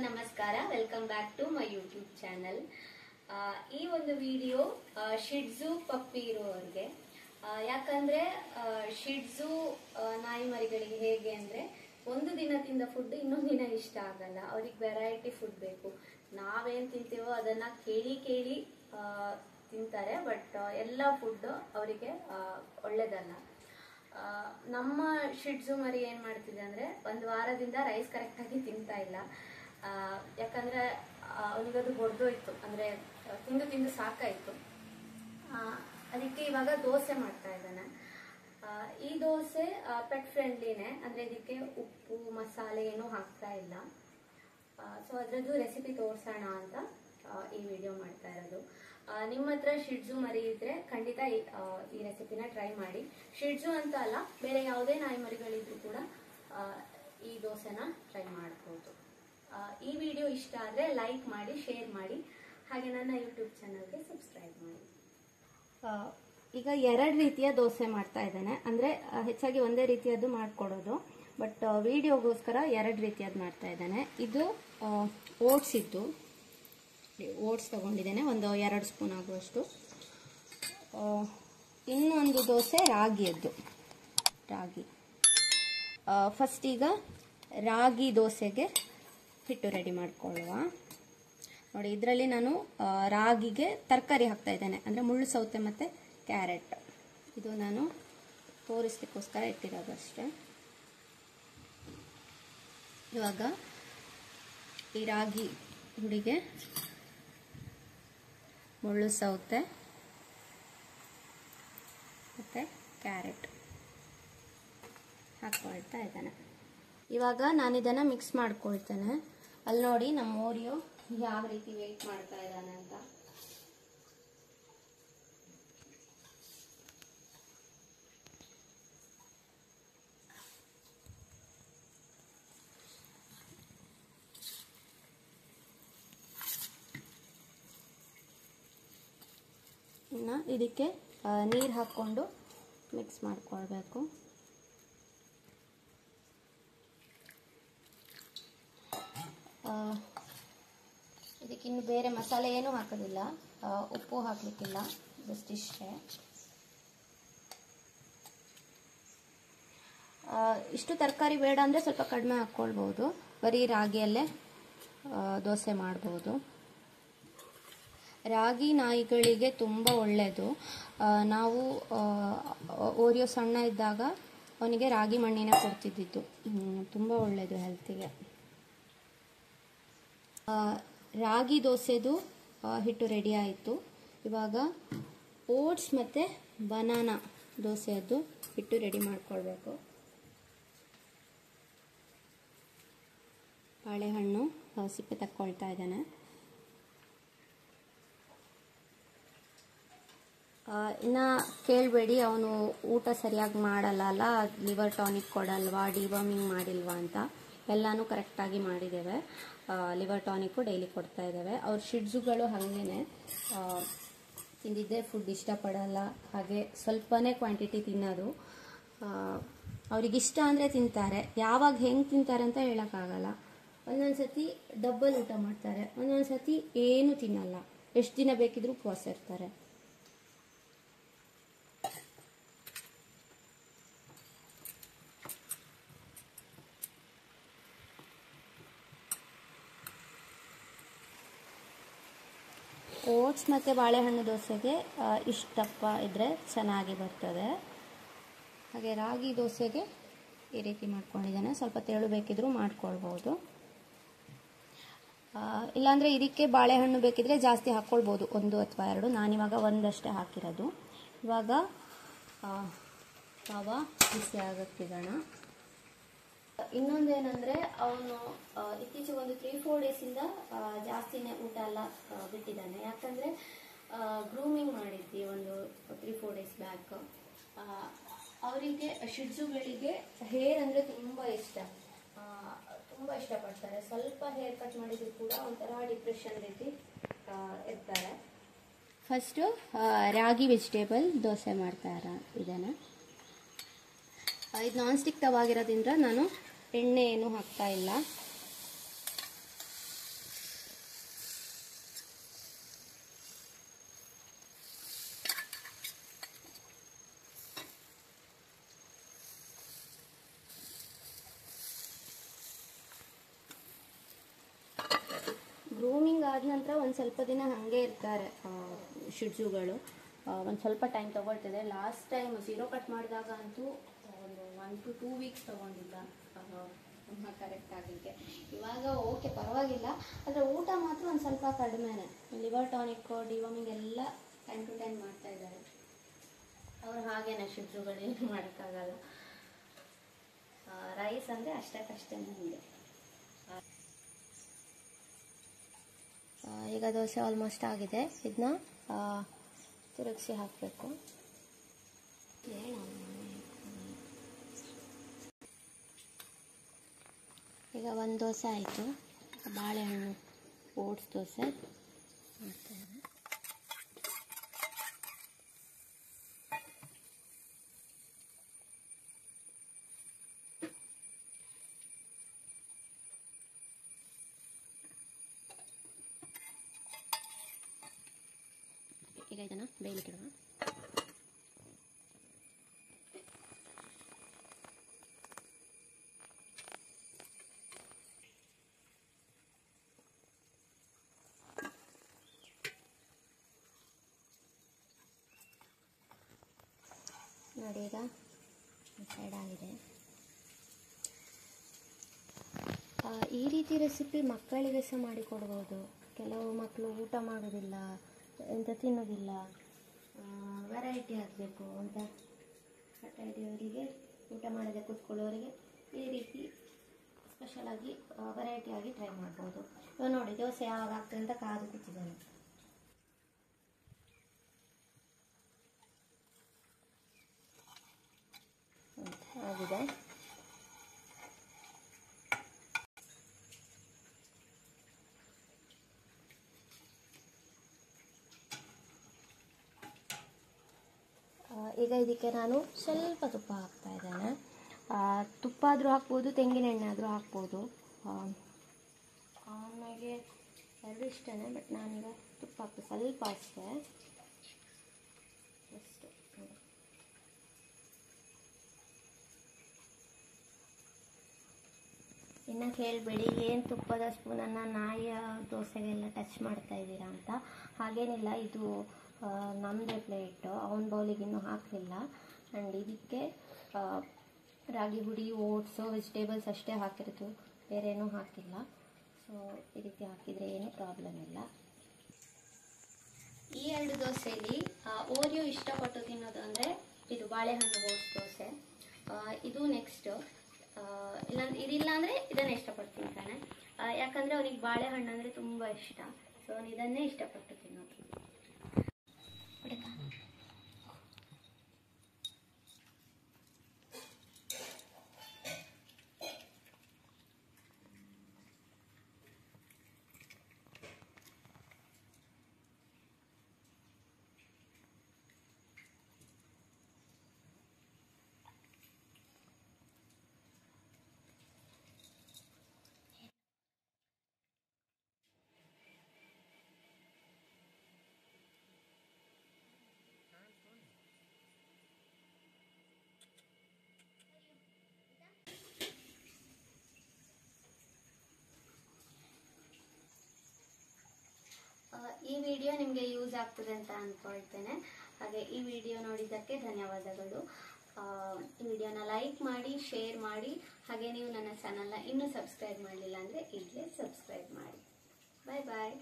ನಮಸ್ಕಾರ. Welcome back to my YouTube channel. ಈ ಒಂದು ವಿಡಿಯೋ ಶಿಡ್ಜು ಪಪ್ಪಿ ಇರುವವರಿಗೆ, ಯಾಕಂದ್ರೆ ಶಿಡ್ಜು ನಾಯಿ ಮರಿಗಳಿಗೆ ಹೇಗೆ ಅಂದ್ರೆ ಒಂದು ದಿನ ತಿಂದ ಫುಡ್ ಇನ್ನೊಂದು ದಿನ ಇಷ್ಟ ಆಗಲ್ಲ. ಅವ್ರಿಗೆ ವೆರೈಟಿ ಫುಡ್ ಬೇಕು. ನಾವೇನ್ ತಿಂತೀವೋ ಅದನ್ನ ಕೇಳಿ ಕೇಳಿ ತಿಂತಾರೆ, ಬಟ್ ಎಲ್ಲ ಫುಡ್ ಅವರಿಗೆ ಒಳ್ಳೇದಲ್ಲ. ನಮ್ಮ ಶಿಡ್ಜು ಮರಿ ಏನ್ ಮಾಡ್ತಿದೆ ಅಂದ್ರೆ ಒಂದು ವಾರದಿಂದ ರೈಸ್ ಕರೆಕ್ಟ್ ಆಗಿ ತಿಂತಾ ಇಲ್ಲ. ಯಾಕಂದ್ರೆ ಅವನಿಗದು ಹೊಡೆದೋಯ್ತು, ಅಂದ್ರೆ ತಿಂದು ತಿಂದು ಸಾಕಾಯ್ತು. ಅದಕ್ಕೆ ಇವಾಗ ದೋಸೆ ಮಾಡ್ತಾ ಇದ್ದಾನೆ. ಈ ದೋಸೆ ಪೆಟ್ ಫ್ರೆಂಡ್ಲಿನೇ, ಅಂದ್ರೆ ಇದಕ್ಕೆ ಉಪ್ಪು ಮಸಾಲೆ ಏನೂ ಹಾಕ್ತಾ ಇಲ್ಲ. ಸೊ ಅದ್ರದ್ದು ರೆಸಿಪಿ ತೋರ್ಸೋಣ ಅಂತ ಈ ವಿಡಿಯೋ ಮಾಡ್ತಾ ಇರೋದು. ನಿಮ್ಮ ಹತ್ರ ಶಿಡ್ಜು ಮರಿ ಇದ್ರೆ ಖಂಡಿತ ಈ ರೆಸಿಪಿನ ಟ್ರೈ ಮಾಡಿ. ಶಿಡ್ಜು ಅಂತ ಅಲ್ಲ, ಬೇರೆ ಯಾವುದೇ ನಾಯಿ ಮರಿಗಳಿದ್ರು ಕೂಡ ಈ ದೋಸೆನ ಟ್ರೈ ಮಾಡಬಹುದು. ಈ ವಿಡಿಯೋ ಇಷ್ಟ ಆದ್ರೆ ಲೈಕ್ ಮಾಡಿ, ಶೇರ್ ಮಾಡಿ, ಹಾಗೆ ನನ್ನ ಯೂಟ್ಯೂಬ್ ಚಾನಲ್ಗೆ ಸಬ್ಸ್ಕ್ರೈಬ್ ಮಾಡಿ. ಈಗ ಎರಡು ರೀತಿಯ ದೋಸೆ ಮಾಡ್ತಾ ಇದ್ದೇನೆ. ಅಂದ್ರೆ ಹೆಚ್ಚಾಗಿ ಒಂದೇ ರೀತಿಯದ್ದು ಮಾಡ್ಕೊಡೋದು, ಬಟ್ ವಿಡಿಯೋಗೋಸ್ಕರ ಎರಡು ರೀತಿಯದ್ದು ಮಾಡ್ತಾ ಇದ್ದೇನೆ. ಇದು ಓಟ್ಸ್ ಇದ್ದು, ಓಟ್ಸ್ ತಗೊಂಡಿದ್ದೇನೆ, ಒಂದು 2 ಸ್ಪೂನ್ ಆಗುವಷ್ಟು. ಇನ್ನೊಂದು ದೋಸೆ ರಾಗಿಯದ್ದು, ರಾಗಿ. ಫಸ್ಟ್ ಈಗ ರಾಗಿ ದೋಸೆಗೆ ಹಿಟ್ಟು ರೆಡಿ ಮಾಡ್ಕೊಳ್ಳುವ. ನೋಡಿ, ಇದರಲ್ಲಿ ನಾನು ರಾಗಿಗೆ ತರಕಾರಿ ಹಾಕ್ತಾ ಇದ್ದೇನೆ, ಅಂದರೆ ಮುಳ್ಳು ಸೌತೆ ಮತ್ತು ಕ್ಯಾರೆಟ್. ಇದು ನಾನು ತೋರಿಸ್ಲಿಕ್ಕೋಸ್ಕರ ಇಟ್ಟಿರೋದು ಅಷ್ಟೇ. ಇವಾಗ ಈ ರಾಗಿ ಹುಡಿಗೆ ಮುಳ್ಳು ಸೌತೆ ಮತ್ತು ಕ್ಯಾರೆಟ್ ಹಾಕ್ಕೊಳ್ತಾ ಇದ್ದಾನೆ. ಇವಾಗ ನಾನು ಇದನ್ನು ಮಿಕ್ಸ್ ಮಾಡ್ಕೊಳ್ತೇನೆ. ಅಲ್ಲಿ ನೋಡಿ ನಮ್ಮ ಓರಿಯೋ ಯಾವ ರೀತಿ ವೇಟ್ ಮಾಡ್ತಾ ಇದ್ದಾನೆ ಅಂತ. ಇನ್ನು ಇದಕ್ಕೆ ನೀರು ಹಾಕ್ಕೊಂಡು ಮಿಕ್ಸ್ ಮಾಡ್ಕೊಳ್ಬೇಕು. ಇದಕ್ಕಿನ್ನು ಬೇರೆ ಮಸಾಲೆ ಏನೂ ಹಾಕೋದಿಲ್ಲ, ಉಪ್ಪು ಹಾಕಲಿಕ್ಕಿಲ್ಲ, ಜಸ್ಟ್ ಇಷ್ಟೇ. ಇಷ್ಟು ತರಕಾರಿ ಬೇಡ ಅಂದರೆ ಸ್ವಲ್ಪ ಕಡಿಮೆ ಹಾಕ್ಕೊಳ್ಬೋದು. ಬರೀ ರಾಗಿಯಲ್ಲೇ ದೋಸೆ ಮಾಡ್ಬೋದು. ರಾಗಿ ನಾಯಿಗಳಿಗೆ ತುಂಬ ಒಳ್ಳೆಯದು. ನಾವು ಓರಿಯೋ ಸಣ್ಣ ಇದ್ದಾಗ ಅವನಿಗೆ ರಾಗಿ ಮಣ್ಣಿನ ಕೊಡ್ತಿದ್ದಿದ್ದು, ತುಂಬ ಒಳ್ಳೆಯದು ಹೆಲ್ತಿಗೆ. ರಾಗಿ ದೋಸೆದು ಹಿಟ್ಟು ರೆಡಿ ಆಯಿತು. ಇವಾಗ ಓಟ್ಸ್ ಮತ್ತು ಬನಾನಾ ದೋಸೆಯದ್ದು ಹಿಟ್ಟು ರೆಡಿ ಮಾಡ್ಕೊಳ್ಬೇಕು. ಬಾಳೆಹಣ್ಣು ಸಿಪ್ಪೆ ತಕ್ಕೊಳ್ತಾ ಇದ್ದಾನೆ. ಇನ್ನು ಕೇಳಬೇಡಿ, ಅವನು ಊಟ ಸರಿಯಾಗಿ ಮಾಡಲ್ಲ ಅಲ್ಲ, ಲಿವರ್ ಟಾನಿಕ್ ಕೊಡಲ್ವಾ, ಡಿವಾರ್ಮಿಂಗ್ ಮಾಡಿಲ್ವಾ ಅಂತ. ಎಲ್ಲನೂ ಕರೆಕ್ಟಾಗಿ ಮಾಡಿದ್ದೇವೆ. ಲಿವರ್ ಟಾನಿಕ್ಕು ಡೈಲಿ ಕೊಡ್ತಾ ಇದ್ದೇವೆ. ಅವ್ರ ಶಿಡ್ಜುಗಳು ಹಾಗೇನೆ, ತಿಂದಿದ್ದೇ ಫುಡ್ ಇಷ್ಟಪಡಲ್ಲ, ಹಾಗೆ ಸ್ವಲ್ಪನೇ ಕ್ವಾಂಟಿಟಿ ತಿನ್ನೋದು. ಅವ್ರಿಗಿಷ್ಟ ಅಂದರೆ ತಿಂತಾರೆ, ಯಾವಾಗ ಹೆಂಗೆ ತಿಂತಾರೆ ಅಂತ ಹೇಳೋಕ್ಕಾಗಲ್ಲ. ಒಂದೊಂದು ಸತಿ ಡಬ್ಬಲ್ ಊಟ ಮಾಡ್ತಾರೆ, ಒಂದೊಂದು ಸತಿ ಏನೂ ತಿನ್ನಲ್ಲ, ಎಷ್ಟು ದಿನ ಬೇಕಿದ್ರೂ ಉಪವಾಸ ಇರ್ತಾರೆ. ಓಟ್ಸ್ ಮತ್ತು ಬಾಳೆಹಣ್ಣು ದೋಸೆಗೆ ಇಷ್ಟಪ್ಪ ಇದ್ದರೆ ಚೆನ್ನಾಗಿ ಬರ್ತದೆ. ಹಾಗೆ ರಾಗಿ ದೋಸೆಗೆ ಈ ರೀತಿ ಮಾಡ್ಕೊಂಡಿದ್ದೇನೆ. ಸ್ವಲ್ಪ ತೆಳು ಬೇಕಿದ್ರೂ ಮಾಡ್ಕೊಳ್ಬೋದು, ಇಲ್ಲಾಂದರೆ ಇದಕ್ಕೆ ಬಾಳೆಹಣ್ಣು ಬೇಕಿದ್ರೆ ಜಾಸ್ತಿ ಹಾಕ್ಕೊಳ್ಬೋದು, 1 ಅಥವಾ 2. ನಾನಿವಾಗ ಒಂದಷ್ಟೇ ಹಾಕಿರೋದು. ಇವಾಗ ತವ ಬಿಸಿ ಆಗಕ್ಕಿಡೋಣ. ಇನ್ನೊಂದೇನೆಂದರೆ, ಅವನು ಇತ್ತೀಚೆಗೆ ಒಂದು 3-4 ಡೇಸಿಂದ ಜಾಸ್ತಿನೇ ಊಟ ಎಲ್ಲ ಬಿಟ್ಟಿದ್ದಾನೆ. ಯಾಕಂದರೆ ಗ್ರೂಮಿಂಗ್ ಮಾಡಿದ್ವಿ ಒಂದು 3-4 ಡೇಸ್ ಬ್ಯಾಕ್. ಅವರಿಗೆ ಶಿಡ್ಜುಗಳಿಗೆ ಹೇರ್ ಅಂದರೆ ತುಂಬ ಇಷ್ಟ, ತುಂಬ ಇಷ್ಟಪಡ್ತಾರೆ. ಸ್ವಲ್ಪ ಹೇರ್ ಕಟ್ ಮಾಡಿದ್ರು ಕೂಡ ಒಂಥರ ಡಿಪ್ರೆಷನ್ ರೀತಿ ಇರ್ತಾರೆ. ಫಸ್ಟು ರಾಗಿ ವೆಜಿಟೇಬಲ್ ದೋಸೆ ಮಾಡ್ತಾ ಇದ್ದಾನೆ. ಇದು ನಾನ್ ಸ್ಟಿಕ್ ತವಾಗಿರೋದ್ರಿಂದ ನಾನು ಎಣ್ಣೆ ಏನು ಹಾಕ್ತಾ ಇಲ್ಲ. ಗ್ರೂಮಿಂಗ್ ಆದ ನಂತರ ಒಂದು ಸ್ವಲ್ಪ ದಿನ ಹಾಗೆ ಇರ್ತಾರೆ ಶಿಡ್ಜುಗಳು. ಒಂದು ಸ್ವಲ್ಪ ಟೈಮ್ ತೊಗೊಳ್ತಿದೆ. ಲಾಸ್ಟ್ ಟೈಮ್ 0 ಕಟ್ ಮಾಡಿದಾಗ ಅಂತೂ ಒಂದು 1 to 2 ವೀಕ್ಸ್ ತೊಗೊಂಡಿಲ್ಲ ಕರೆಕ್ಟ್ ಆಗಲಿಕ್ಕೆ. ಇವಾಗ ಓಕೆ ಪರವಾಗಿಲ್ಲ, ಆದರೆ ಊಟ ಮಾತ್ರ ಒಂದು ಸ್ವಲ್ಪ ಕಡಿಮೆನೆ. ಲಿವರ್ ಟಾನಿಕ್, ಡಿವಾರ್ಮಿಂಗ್ ಎಲ್ಲ 10 to 10 ಮಾಡ್ತಾ ಇದ್ದಾರೆ. ಅವರು ಹಾಗೇನೆ ಶಿಡ್ಜುಗಳು ಏನು ಮಾಡೋಕ್ಕಾಗಲ್ಲ. ರೈಸ್ ಅಂದರೆ ಅಷ್ಟಕ್ಕಷ್ಟೇ ನಮಗೆ. ಈಗ ದೋಸೆ ಆಲ್ಮೋಸ್ಟ್ ಆಗಿದೆ. ಇದನ್ನ ತಿರುಗಿಸಿ ಹಾಕಬೇಕು. ಈಗ ಒಂದು ದೋಸೆ ಆಯಿತು. ಬಾಳೆಹಣ್ಣು ಓಟ್ಸ್ ದೋಸೆ ಮಾಡ್ತೇವೆ. ಈಗ ಇದನ್ನು ಬೇಯಲಿಕ್ಕಿಡುವ. ನೋಡಿ ಈಗ ಸೈಡ್ ಆಗಿದೆ. ಈ ರೀತಿ ರೆಸಿಪಿ ಮಕ್ಕಳಿಗೆ ಸಹ ಮಾಡಿಕೊಡ್ಬೋದು. ಕೆಲವು ಮಕ್ಕಳು ಊಟ ಮಾಡೋದಿಲ್ಲ, ಎಂತ ತಿನ್ನೋದಿಲ್ಲ, ವೆರೈಟಿ ಆಗಬೇಕು ಅಂತ ಹಠ ಊಟ ಮಾಡದೆ ಕೂತ್ಕೊಳ್ಳೋರಿಗೆ ಈ ರೀತಿ ಸ್ಪೆಷಲಾಗಿ ವೆರೈಟಿಯಾಗಿ ಟ್ರೈ ಮಾಡ್ಬೋದು. ಇವಾಗ ನೋಡಿ ದೋಸೆ ಯಾವಾಗ ಆಗ್ತದೆ ಅಂತ ಕಾದು ಕೂತಿದ್ದಾನೆ. ಆಗಿದೆ. ಈಗ ಇದಕ್ಕೆ ನಾನು ಸ್ವಲ್ಪ ತುಪ್ಪ ಹಾಕ್ತಾ ಇದ್ದೇನೆ. ತುಪ್ಪ ಆದರೂ ಹಾಕ್ಬೋದು, ತೆಂಗಿನ ಎಣ್ಣೆ ಆದರೂ ಹಾಕ್ಬೋದು. ಆಮೇಲೆ ಎರಡು ಇಷ್ಟನೇ, ಬಟ್ ನಾನೀಗ ತುಪ್ಪ ಹಾಕ್ತೀನಿ ಸ್ವಲ್ಪ ಅಷ್ಟೇ. ಅಷ್ಟು ಇನ್ನು ಕೇಳಬೇಡಿ ಏನು ತುಪ್ಪದ ಸ್ಪೂನನ್ನು ನಾಯಿಯ ದೋಸೆಗೆಲ್ಲ ಟಚ್ ಮಾಡ್ತಾ ಇದ್ದೀರಾ ಅಂತ. ಹಾಗೇನಿಲ್ಲ, ಇದು ನಮ್ಮದೇ ಪ್ಲೇಟು, ಅವನ ಬೌಲಿಗೆ ಇನ್ನೂ ಹಾಕಲಿಲ್ಲ. ಆ್ಯಂಡ್ ಇದಕ್ಕೆ ರಾಗಿ ಹುಡಿ, ಓಟ್ಸು, ವೆಜಿಟೇಬಲ್ಸ್ ಅಷ್ಟೇ ಹಾಕಿರೋದು, ಬೇರೇನೂ ಹಾಕಿಲ್ಲ. ಸೊ ಈ ರೀತಿ ಹಾಕಿದರೆ ಏನೂ ಪ್ರಾಬ್ಲಮ್ ಇಲ್ಲ. ಈ ಎರಡು ದೋಸೆಯಲ್ಲಿ ಓರಿಯೋ ಇಷ್ಟಪಟ್ಟು ತಿನ್ನೋದು ಅಂದರೆ ಇದು ಬಾಳೆಹಣ್ಣು ಓಟ್ಸ್ ದೋಸೆ. ಇದು ನೆಕ್ಸ್ಟ್ ಇದಿಲ್ಲ ಅಂದರೆ ಇದನ್ನೇ ಇಷ್ಟಪಟ್ಟು ತಿಂತಾನೆ. ಯಾಕಂದರೆ ಅವನಿಗೆ ಬಾಳೆಹಣ್ಣು ಅಂದರೆ ತುಂಬ ಇಷ್ಟ. ಸೊ ಅವನು ಇದನ್ನೇ ಇಷ್ಟಪಟ್ಟು ತಿನ್ನೋದು. ಈ ವಿಡಿಯೋ ನಿಮಗೆ ಯೂಸ್ ಆಗ್ತದೆ ಅಂತ ಅಂದ್ಕೊಳ್ತೇನೆ. ಹಾಗೆ ಈ ವಿಡಿಯೋ ನೋಡಿದ್ದಕ್ಕೆ ಧನ್ಯವಾದಗಳು. ಈ ವಿಡಿಯೋನ ಲೈಕ್ ಮಾಡಿ, ಶೇರ್ ಮಾಡಿ. ಹಾಗೆ ನೀವು ನನ್ನ ಚಾನಲ್ನ ಇನ್ನೂ ಸಬ್ಸ್ಕ್ರೈಬ್ ಮಾಡಲಿಲ್ಲ ಅಂದರೆ ಈಗಲೇ ಸಬ್ಸ್ಕ್ರೈಬ್ ಮಾಡಿ. ಬಾಯ್ ಬಾಯ್.